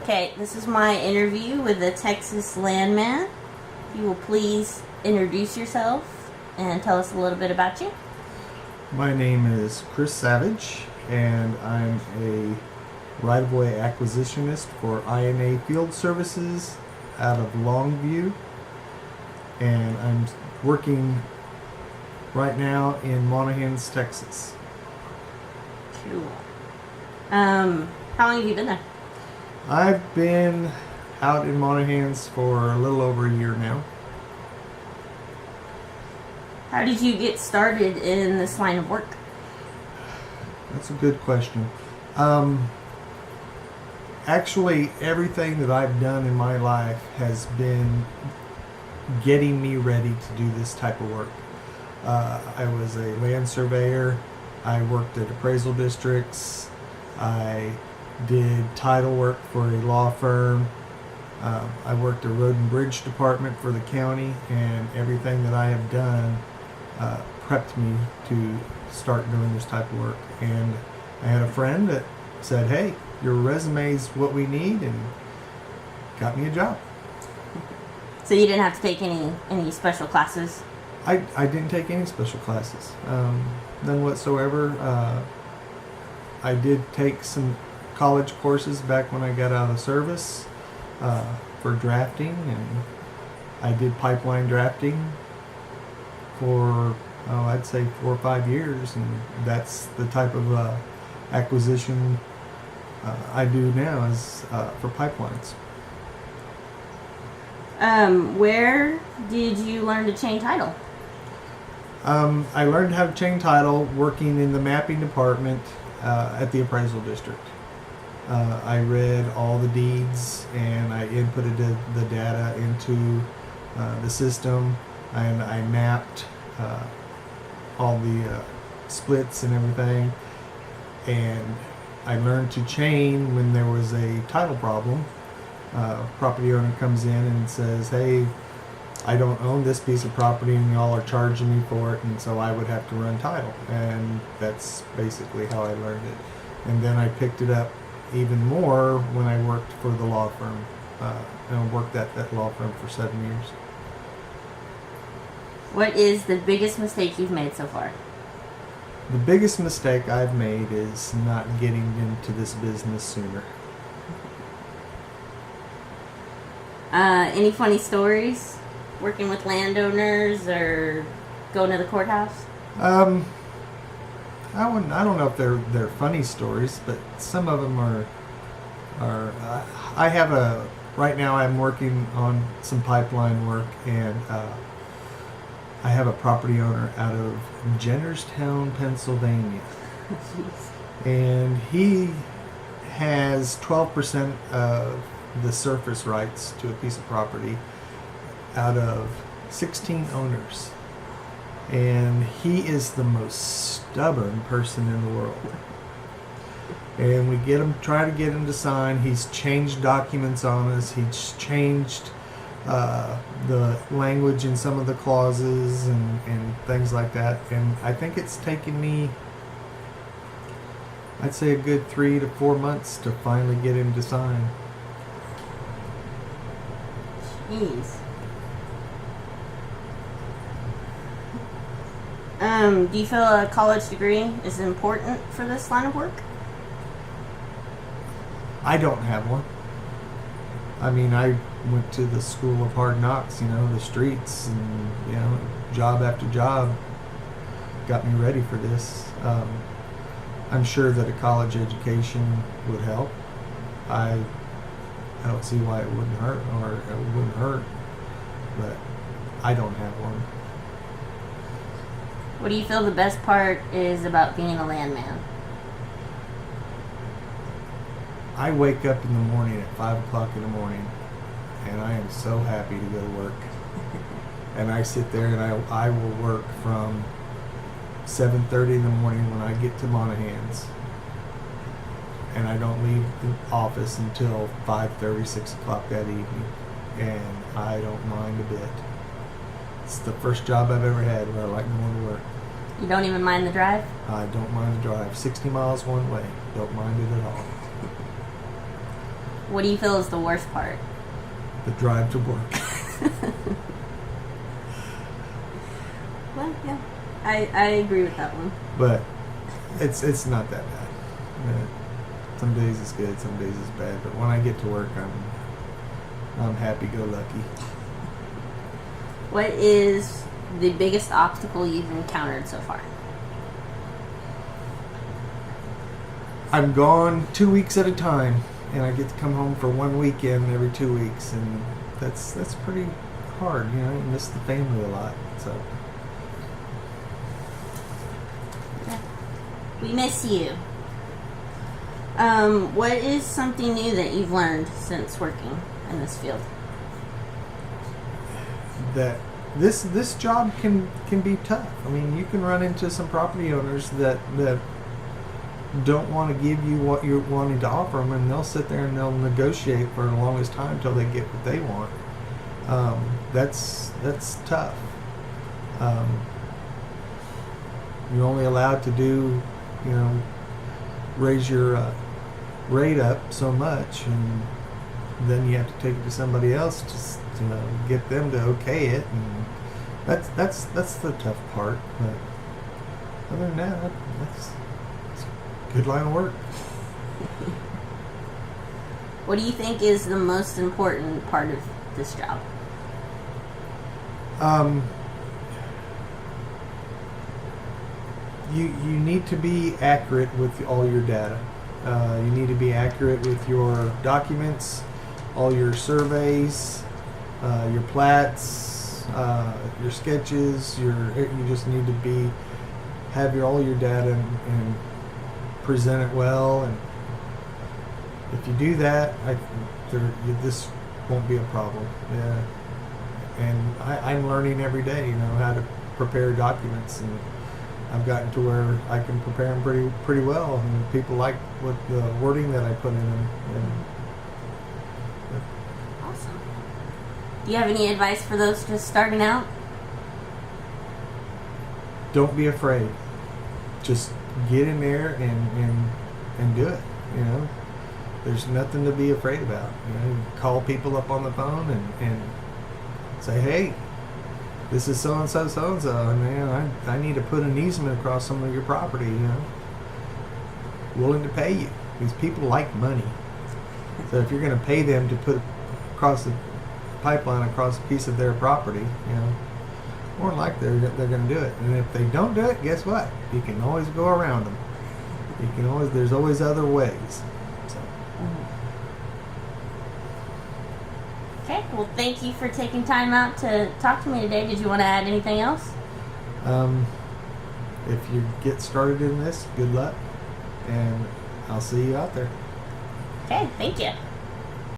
Okay, this is my interview with the Texas Landman. If you will please introduce yourself and tell us a little bit about you. My name is Chris Savage, and I'm a right-of-way acquisitionist for INA Field Services out of Longview, and I'm working right now in Monahans, Texas. Cool. How long have you been there? I've been out in Monahans for a little over a year now. How did you get started in this line of work? That's a good question. Actually, everything that I've done in my life has been getting me ready to do this type of work. I was a land surveyor. I worked at appraisal districts. I did title work for a law firm. I worked at road and bridge department for the county, and everything that I have done prepped me to start doing this type of work. And I had a friend that said, "Hey, your resume is what we need," and got me a job. So you didn't have to take any special classes? I didn't take any special classes, none whatsoever. I did take some college courses back when I got out of service for drafting, and I did pipeline drafting for I'd say 4 or 5 years, and that's the type of acquisition I do now is for pipelines. Where did you learn to chain title? I learned how to chain title working in the mapping department at the appraisal district. I read all the deeds and I inputted the data into the system, and I mapped all the splits and everything, and I learned to chain when there was a title problem. Property owner comes in and says, "Hey, I don't own this piece of property and y'all are charging me for it," and so I would have to run title, and that's basically how I learned it. And then I picked it up even more when I worked for the law firm, and I worked at that law firm for 7 years. What is the biggest mistake you've made so far? The biggest mistake I've made is not getting into this business sooner. Any funny stories working with landowners or going to the courthouse? I don't know if they're funny stories, but some of them are. I have right now I'm working on some pipeline work, and I have a property owner out of Jennerstown, Pennsylvania. Jeez. And he has 12% of the surface rights to a piece of property out of 16 owners. And he is the most stubborn person in the world. And we try to get him to sign. He's changed documents on us. He's changed the language in some of the clauses and things like that. And I think it's taken me, I'd say, a good 3 to 4 months to finally get him to sign. Jeez. Do you feel a college degree is important for this line of work? I don't have one. I mean, I went to the school of hard knocks, the streets, and, job after job got me ready for this. I'm sure that a college education would help. I don't see why it wouldn't hurt, but I don't have one. What do you feel the best part is about being a landman? I wake up in the morning at 5 o'clock in the morning, and I am so happy to go to work. And I sit there and I will work from 7:30 in the morning when I get to Monahans. And I don't leave the office until 5:30, 6 o'clock that evening. And I don't mind a bit. It's the first job I've ever had where I like going to work. You don't even mind the drive? I don't mind the drive. 60 miles one way. Don't mind it at all. What do you feel is the worst part? The drive to work. Well, yeah, I agree with that one. But it's not that bad. Some days it's good, some days it's bad. But when I get to work, I'm happy-go-lucky. What is the biggest obstacle you've encountered so far? I'm gone 2 weeks at a time, and I get to come home for 1 weekend every 2 weeks, and that's pretty hard. You know, I miss the family a lot. So We miss you. What is something new that you've learned since working in this field? that this job can be tough. I mean, you can run into some property owners that don't want to give you what you're wanting to offer them, and they'll sit there and they'll negotiate for the longest time until they get what they want. That's tough. You're only allowed to do, raise your rate up so much, and then you have to take it to somebody else to get them to okay it, and that's the tough part. But other than that, that's a good line of work. What do you think is the most important part of this job? You need to be accurate with all your data. You need to be accurate with your documents, all your surveys, your plats, your sketches. You just need to have all your data and present it well. And if you do that, this won't be a problem. Yeah. And I'm learning every day, how to prepare documents, and I've gotten to where I can prepare them pretty well, and people like what the wording that I put in them. Awesome. Do you have any advice for those just starting out? Don't be afraid. Just get in there and do it. There's nothing to be afraid about. Call people up on the phone and say, hey, this is so and so, and man, I need to put an easement across some of your property. Willing to pay you. These people like money. So if you're going to pay them to put across the pipeline across a piece of their property, more than likely they're going to do it. And if they don't do it, guess what? You can always go around them. There's always other ways. So. Okay, well, thank you for taking time out to talk to me today. Did you want to add anything else? If you get started in this, good luck, and I'll see you out there. Okay, thank you.